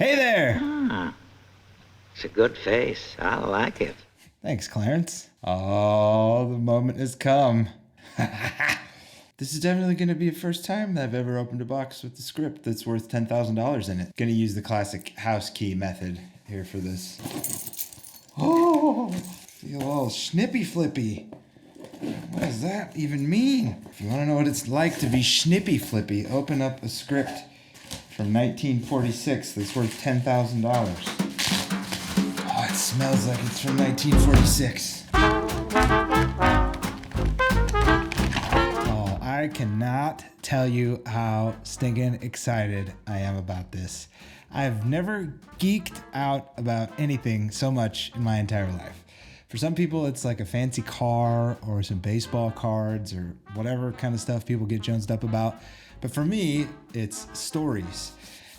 Hey there! Ah, it's a good face. I like it. Thanks, Clarence. Oh, the moment has come. This is definitely going to be the first time that I've ever opened a box with a script that's worth $10,000 in it. Gonna use the classic house key method here for this. Oh, feel all shnippy flippy. What does that even mean? If you want to know what it's like to be shnippy flippy, open up a script from 1946 that's worth $10,000. Oh, it smells like it's from 1946. Oh, I cannot tell you how stinking excited I am about this. I've never geeked out about anything so much in my entire life. For some people, it's like a fancy car or some baseball cards or whatever kind of stuff people get jonesed up about. But for me, it's stories.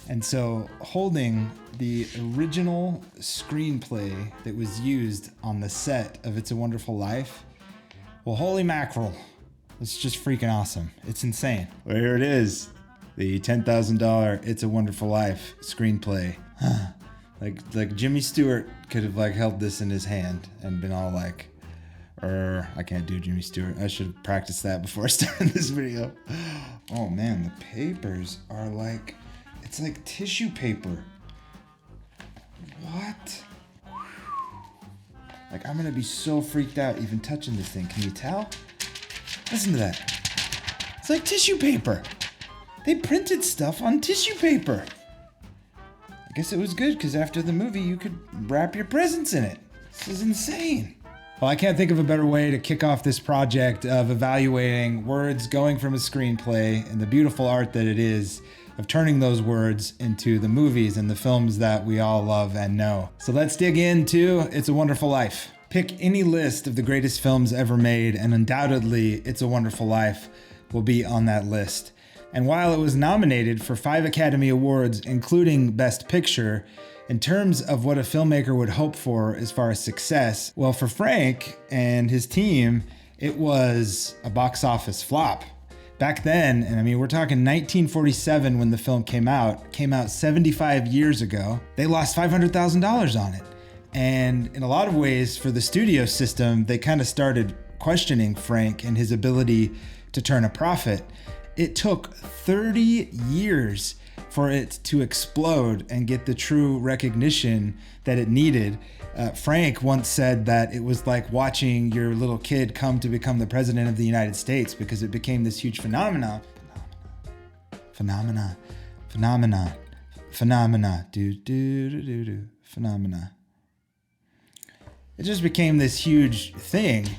And so holding the original screenplay that was used on the set of It's a Wonderful Life, well, holy mackerel, it's just freaking awesome. It's insane. Well, here it is, the $10,000 It's a Wonderful Life screenplay. Like Jimmy Stewart could have held this in his hand and been all like, I can't do Jimmy Stewart. I should have practiced that before I started this video. Oh man, the papers are it's like tissue paper. What? I'm gonna be so freaked out even touching this thing. Can you tell? Listen to that. It's like tissue paper. They printed stuff on tissue paper. I guess it was good because after the movie you could wrap your presents in it. This is insane. Well, I can't think of a better way to kick off this project of evaluating words going from a screenplay and the beautiful art that it is of turning those words into the movies and the films that we all love and know. So let's dig into It's a Wonderful Life. Pick any list of the greatest films ever made, and undoubtedly It's a Wonderful Life will be on that list. And while it was nominated for 5 Academy Awards, including Best Picture, in terms of what a filmmaker would hope for as far as success, well, for Frank and his team, it was a box office flop. Back then, and I mean, we're talking 1947 when the film came out 75 years ago, they lost $500,000 on it. And in a lot of ways, for the studio system, they kind of started questioning Frank and his ability to turn a profit. It took 30 years for it to explode and get the true recognition that it needed. Frank once said that it was like watching your little kid come to become the president of the United States because it became this huge phenomenon. Phenomena. It just became this huge thing.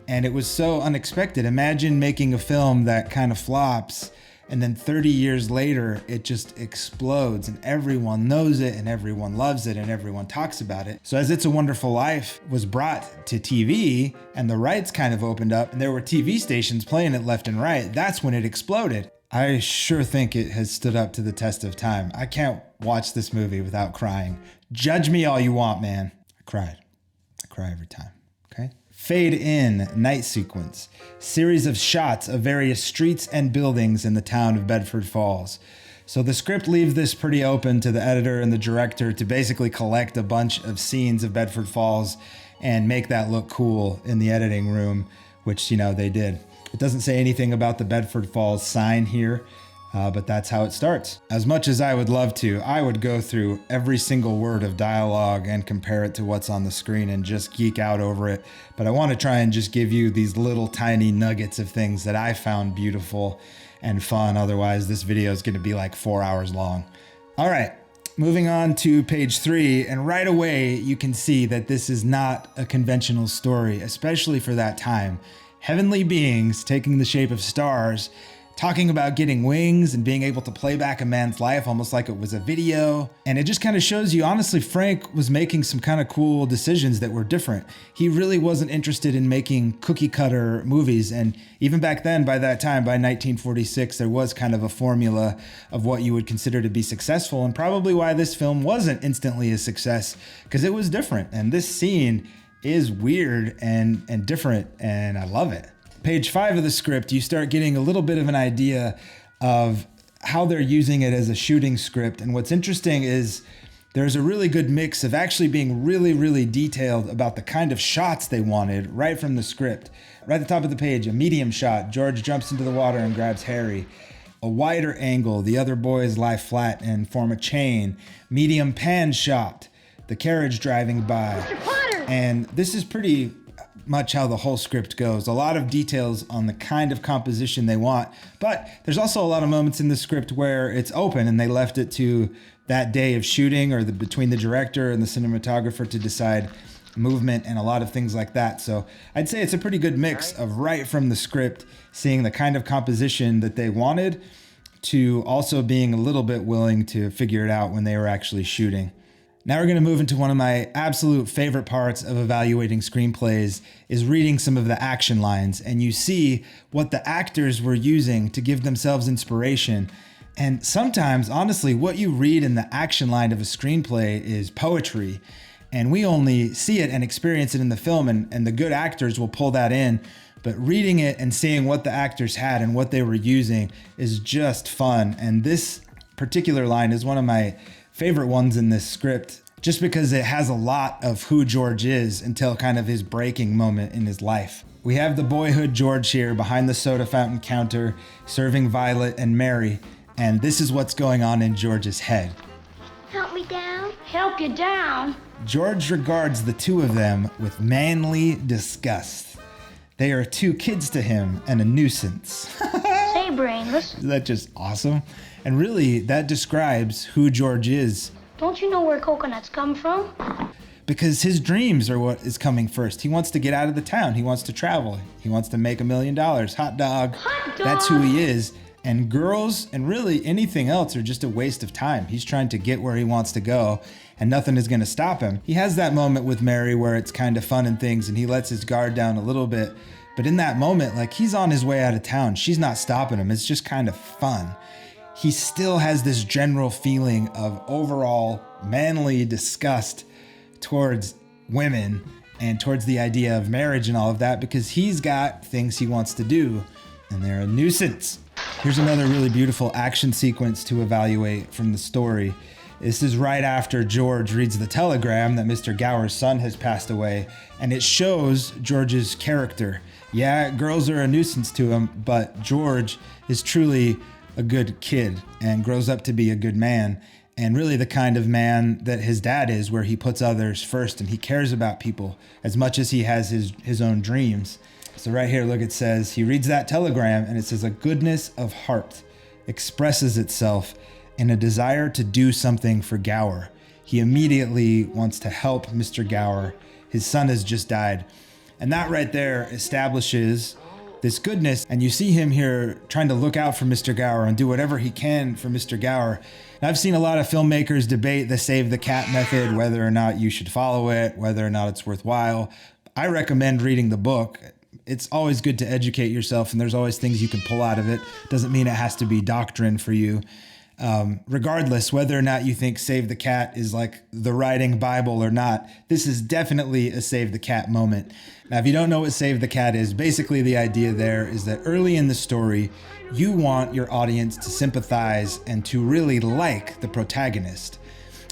And it was so unexpected. Imagine making a film that kind of flops, and then 30 years later, it just explodes, and everyone knows it, and everyone loves it, and everyone talks about it. So as It's a Wonderful Life was brought to TV, and the rights kind of opened up, and there were TV stations playing it left and right, that's when it exploded. I sure think it has stood up to the test of time. I can't watch this movie without crying. Judge me all you want, man. I cried. I cry every time, okay? Fade in, night sequence. Series of shots of various streets and buildings in the town of Bedford Falls. So the script leaves this pretty open to the editor and the director to basically collect a bunch of scenes of Bedford Falls and make that look cool in the editing room, which, they did. It doesn't say anything about the Bedford Falls sign here, but that's how it starts. As much as I would love to, I would go through every single word of dialogue and compare it to what's on the screen and just geek out over it. But I want to try and just give you these little tiny nuggets of things that I found beautiful and fun. Otherwise, this video is going to be like 4 hours long. All right, moving on to page 3. And right away, you can see that this is not a conventional story, especially for that time. Heavenly beings taking the shape of stars, talking about getting wings and being able to play back a man's life almost like it was a video. And it just kind of shows you, honestly, Frank was making some kind of cool decisions that were different. He really wasn't interested in making cookie cutter movies. And even back then, by that time, by 1946, there was kind of a formula of what you would consider to be successful, and probably why this film wasn't instantly a success, because it was different. And this scene is weird and different, and I love it. Page 5 of the script, you start getting a little bit of an idea of how they're using it as a shooting script. And what's interesting is There's a really good mix of actually being really, really detailed about the kind of shots they wanted right from the script. Right at the top of the page, a medium shot, George jumps into the water and grabs Harry. A wider angle, the other boys lie flat and form a chain. Medium pan shot, the carriage driving by. Mr. Potter! And this is pretty much how the whole script goes. A lot of details on the kind of composition they want, but there's also a lot of moments in the script where it's open and they left it to that day of shooting or between the director and the cinematographer to decide movement and a lot of things like that. So I'd say it's a pretty good mix of right from the script, seeing the kind of composition that they wanted, to also being a little bit willing to figure it out when they were actually shooting. Now we're going to move into one of my absolute favorite parts of evaluating screenplays is reading some of the action lines, and you see what the actors were using to give themselves inspiration. And sometimes, honestly, what you read in the action line of a screenplay is poetry, and we only see it and experience it in the film, and the good actors will pull that in. But reading it and seeing what the actors had and what they were using is just fun. And this particular line is one of my favorite ones in this script, just because it has a lot of who George is until kind of his breaking moment in his life. We have the boyhood George here behind the soda fountain counter, serving Violet and Mary, and this is what's going on in George's head. Help me down. Help you down. George regards the two of them with manly disgust. They are two kids to him and a nuisance. Say, brainless. Isn't that just awesome? And really, that describes who George is. Don't you know where coconuts come from? Because his dreams are what is coming first. He wants to get out of the town. He wants to travel. He wants to make $1 million. Hot dog. Hot dog. That's who he is. And girls and really anything else are just a waste of time. He's trying to get where he wants to go, and nothing is going to stop him. He has that moment with Mary where it's kind of fun and things, and he lets his guard down a little bit. But in that moment, like, he's on his way out of town. She's not stopping him. It's just kind of fun. He still has this general feeling of overall manly disgust towards women and towards the idea of marriage and all of that, because he's got things he wants to do, and they're a nuisance. Here's another really beautiful action sequence to evaluate from the story. This is right after George reads the telegram that Mr. Gower's son has passed away, and it shows George's character. Yeah, girls are a nuisance to him, but George is truly a good kid and grows up to be a good man, and really the kind of man that his dad is, where he puts others first and he cares about people as much as he has his own dreams. So right here, look, it says, he reads that telegram and it says, a goodness of heart expresses itself in a desire to do something for Gower. He immediately wants to help Mr. Gower. His son has just died. And that right there establishes this goodness. And you see him here trying to look out for Mr. Gower and do whatever he can for Mr. Gower. And I've seen a lot of filmmakers debate the save the cat method, whether or not you should follow it, whether or not it's worthwhile. I recommend reading the book. It's always good to educate yourself, and there's always things you can pull out of it. Doesn't mean it has to be doctrine for you. Regardless, whether or not you think Save the Cat is like the writing Bible or not, this is definitely a Save the Cat moment. Now, if you don't know what Save the Cat is, basically the idea there is that early in the story, you want your audience to sympathize and to really like the protagonist.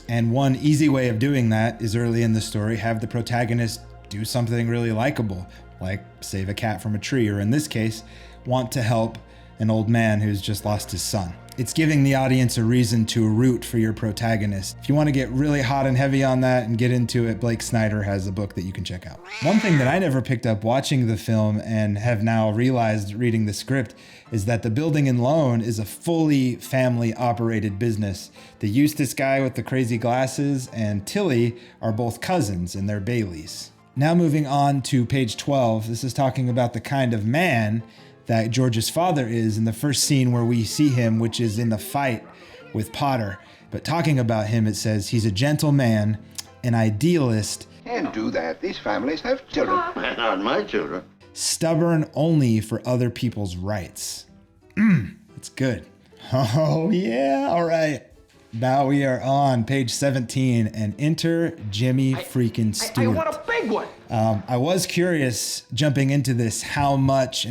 And one easy way of doing that is early in the story, have the protagonist do something really likable, like save a cat from a tree, or in this case, want to help an old man who's just lost his son. It's giving the audience a reason to root for your protagonist. If you want to get really hot and heavy on that and get into it, Blake Snyder has a book that you can check out. One thing that I never picked up watching the film and have now realized reading the script is that the building and loan is a fully family operated business. The Eustace guy with the crazy glasses and Tilly are both cousins and they're Baileys. Now moving on to page 12, this is talking about the kind of man that George's father is in the first scene where we see him, which is in the fight with Potter. But talking about him, it says he's a gentle man, an idealist. Can't do that. These families have children. Not my children. Stubborn only for other people's rights. It's good. Oh yeah, all right. Now we are on page 17 and enter Jimmy freaking Stewart. I want a big one. I was curious jumping into this how much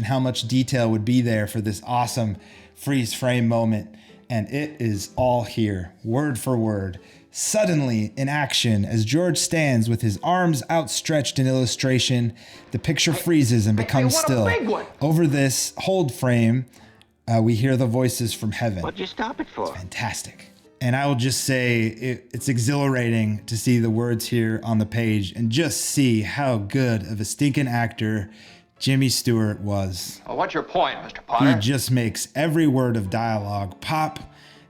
detail would be there for this awesome freeze frame moment. And it is all here, word for word. Suddenly, in action, as George stands with his arms outstretched in illustration, the picture freezes and becomes still. Over this hold frame, we hear the voices from heaven. What'd you stop it for? It's fantastic. And I will just say it's exhilarating to see the words here on the page and just see how good of a stinking actor Jimmy Stewart was. Well, what's your point, Mr. Potter? He just makes every word of dialogue pop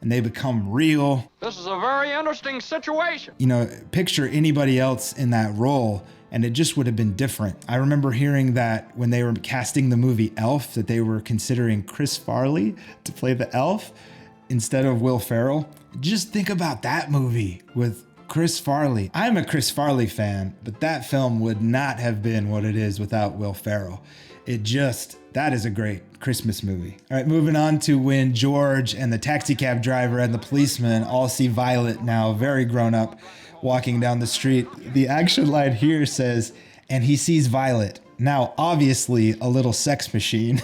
and they become real. This is a very interesting situation. You know, picture anybody else in that role and it just would have been different. I remember hearing that when they were casting the movie Elf, that they were considering Chris Farley to play the elf instead of Will Ferrell. Just think about that movie with Chris Farley. I'm a Chris Farley fan, but that film would not have been what it is without Will Ferrell. That is a great Christmas movie. All right, moving on to when George and the taxi cab driver and the policeman all see Violet, now very grown up, walking down the street. The action line here says, and he sees Violet, now obviously a little sex machine,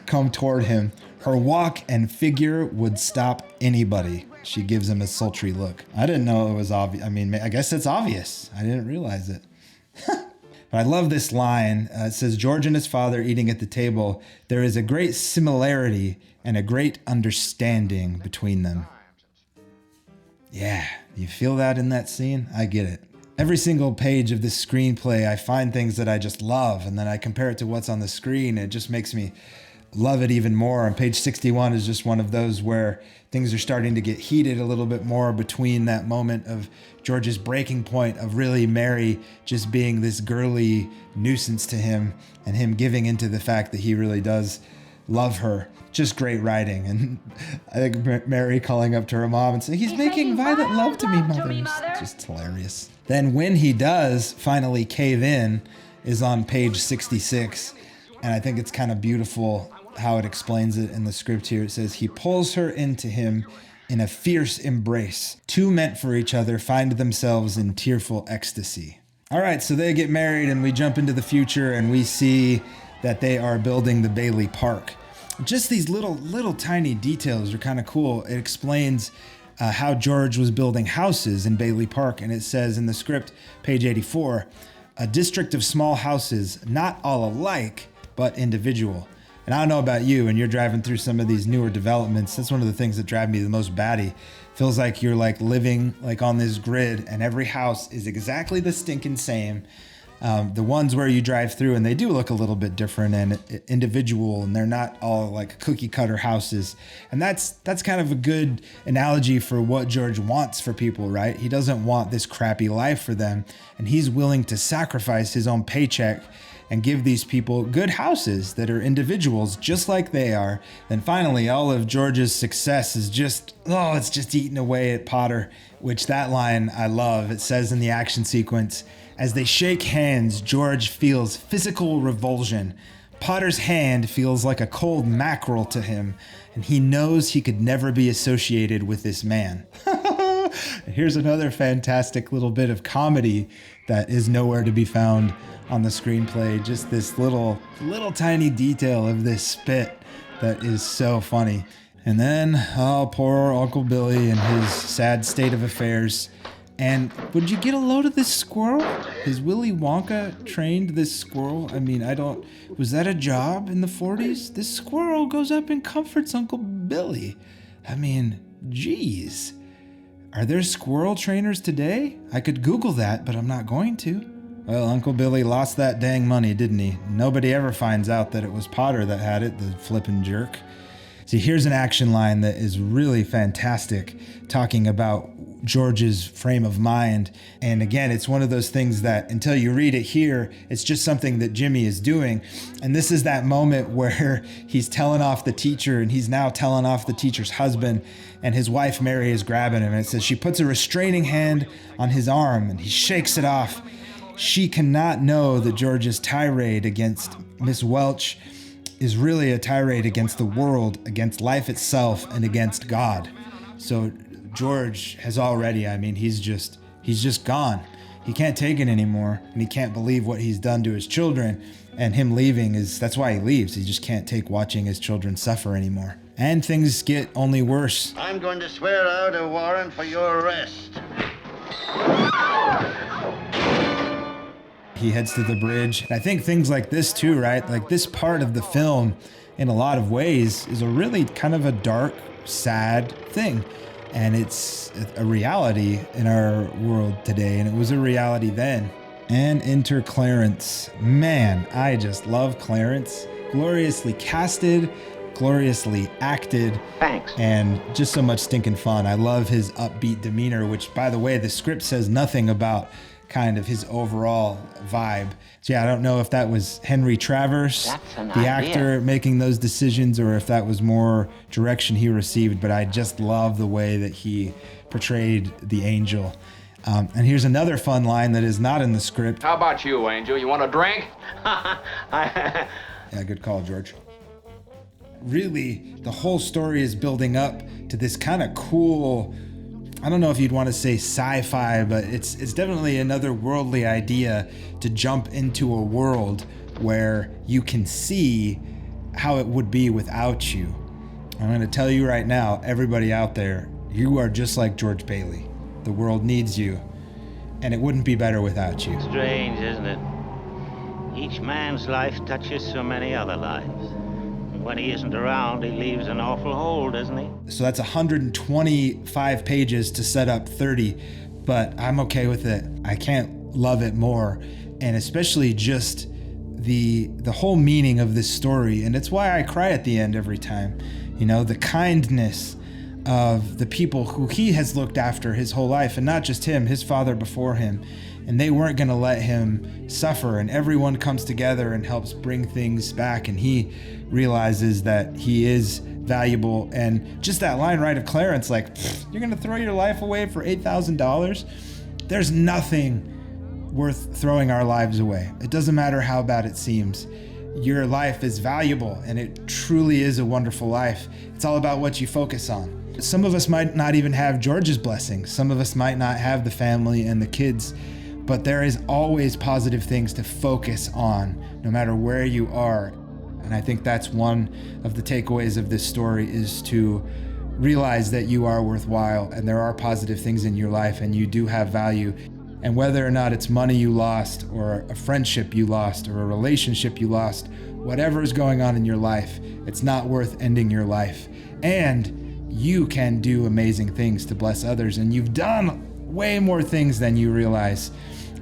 come toward him. Her walk and figure would stop anybody. She gives him a sultry look. I didn't know it was obvious. I mean, I guess it's obvious. I didn't realize it. But I love this line. It says, George and his father eating at the table. There is a great similarity and a great understanding between them. Yeah, you feel that in that scene? I get it. Every single page of this screenplay, I find things that I just love, and then I compare it to what's on the screen. It just makes me love it even more. And page 61 is just one of those where things are starting to get heated a little bit more between that moment of George's breaking point of really Mary just being this girly nuisance to him and him giving into the fact that he really does love her. Just great writing. And I think Mary calling up to her mom and saying, he's making violent love to me, mother. It's just hilarious. Then when he does finally cave in is on page 66. And I think it's kind of beautiful how it explains it in the script here. It says, he pulls her into him in a fierce embrace. Two meant for each other find themselves in tearful ecstasy. All right, so they get married and we jump into the future and we see that they are building the Bailey Park. Just these little tiny details are kind of cool. It explains how George was building houses in Bailey Park. And it says in the script, page 84, a district of small houses, not all alike, but individual. And I don't know about you, and you're driving through some of these newer developments. That's one of the things that drive me the most batty. Feels like you're like living like on this grid and every house is exactly the stinking same. The ones where you drive through and they do look a little bit different and individual, and they're not all like cookie cutter houses. And that's kind of a good analogy for what George wants for people, right? He doesn't want this crappy life for them, and he's willing to sacrifice his own paycheck and give these people good houses that are individuals just like they are. Then finally, all of George's success is it's just eating away at Potter, which that line I love. It says in the action sequence, as they shake hands, George feels physical revulsion. Potter's hand feels like a cold mackerel to him, and he knows he could never be associated with this man. Here's another fantastic little bit of comedy that is nowhere to be found on the screenplay. Just this little tiny detail of this spit that is so funny. And then, poor Uncle Billy and his sad state of affairs. And would you get a load of this squirrel? Has Willy Wonka trained this squirrel? I mean, was that a job in the 40s? This squirrel goes up and comforts Uncle Billy. I mean, geez. Are there squirrel trainers today? I could Google that, but I'm not going to. Well, Uncle Billy lost that dang money, didn't he? Nobody ever finds out that it was Potter that had it, the flippin' jerk. See, here's an action line that is really fantastic, talking about George's frame of mind. And again, it's one of those things that until you read it here, it's just something that Jimmy is doing. And this is that moment where he's telling off the teacher, and he's now telling off the teacher's husband, and his wife Mary is grabbing him. And it says she puts a restraining hand on his arm and he shakes it off. She cannot know that George's tirade against Miss Welch is really a tirade against the world, against life itself, and against God. So George has already, he's just gone. He can't take it anymore, and he can't believe what he's done to his children, and him leaving that's why he leaves. He just can't take watching his children suffer anymore. And things get only worse. I'm going to swear out a warrant for your arrest. He heads to the bridge. I think things like this too, right? Like this part of the film, in a lot of ways, is a really kind of a dark, sad thing. And it's a reality in our world today, and it was a reality then. And enter Clarence. Man, I just love Clarence. Gloriously casted, gloriously acted. Thanks. And just so much stinking fun. I love his upbeat demeanor, which, by the way, the script says nothing about kind of his overall vibe. So yeah, I don't know if that was Henry Travers, the actor, making those decisions, or if that was more direction he received, but I just love the way that he portrayed the angel. And here's another fun line that is not in the script. How about you, Angel? You want a drink? Yeah, good call, George. Really, the whole story is building up to this kind of cool, I don't know if you'd want to say sci-fi, but it's definitely another worldly idea to jump into a world where you can see how it would be without you. I'm going to tell you right now, everybody out there, you are just like George Bailey. The world needs you, and it wouldn't be better without you. Strange, isn't it? Each man's life touches so many other lives. And when he isn't around, he leaves an awful hole, doesn't he? So that's 125 pages to set up 30, but I'm okay with it. I can't love it more, and especially just the whole meaning of this story. And it's why I cry at the end every time. You know, the kindness of the people who he has looked after his whole life, and not just him, his father before him, and they weren't going to let him suffer, and everyone comes together and helps bring things back, and he realizes that he is valuable. And just that line, right, of Clarence, like, you're going to throw your life away for $8,000? There's nothing worth throwing our lives away. It doesn't matter how bad it seems. Your life is valuable, and it truly is a wonderful life. It's all about what you focus on. Some of us might not even have George's blessing. Some of us might not have the family and the kids, but there is always positive things to focus on, no matter where you are. And I think that's one of the takeaways of this story, is to realize that you are worthwhile, and there are positive things in your life, and you do have value. And whether or not it's money you lost, or a friendship you lost, or a relationship you lost, whatever is going on in your life, it's not worth ending your life. And you can do amazing things to bless others, and you've done way more things than you realize.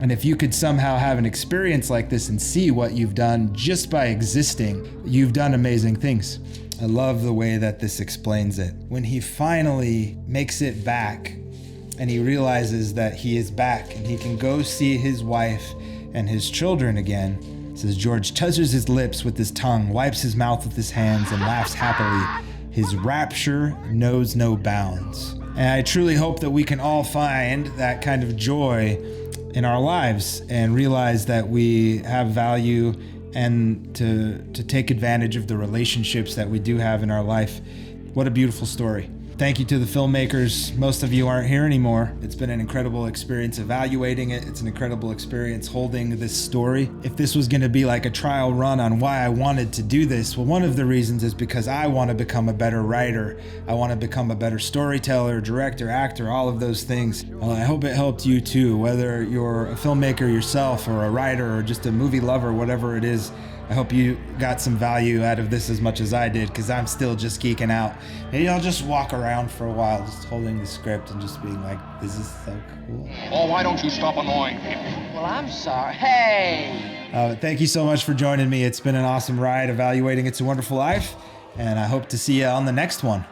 And if you could somehow have an experience like this and see what you've done just by existing, you've done amazing things. I love the way that this explains it. When he finally makes it back, and he realizes that he is back and he can go see his wife and his children again, says George touches his lips with his tongue, wipes his mouth with his hands, and laughs happily. His rapture knows no bounds. And I truly hope that we can all find that kind of joy in our lives and realize that we have value, and to take advantage of the relationships that we do have in our life. What a beautiful story. Thank you to the filmmakers. Most of you aren't here anymore. It's been an incredible experience evaluating it. It's an incredible experience holding this story. If this was going to be like a trial run on why I wanted to do this, well, one of the reasons is because I want to become a better writer. I want to become a better storyteller, director, actor, all of those things. Well, I hope it helped you too, whether you're a filmmaker yourself or a writer or just a movie lover, whatever it is. I hope you got some value out of this as much as I did, because I'm still just geeking out. Maybe I'll just walk around for a while, just holding the script and just being like, this is so cool. Oh, why don't you stop annoying people? Well, I'm sorry. Hey! Thank you so much for joining me. It's been an awesome ride evaluating It's a Wonderful Life, and I hope to see you on the next one.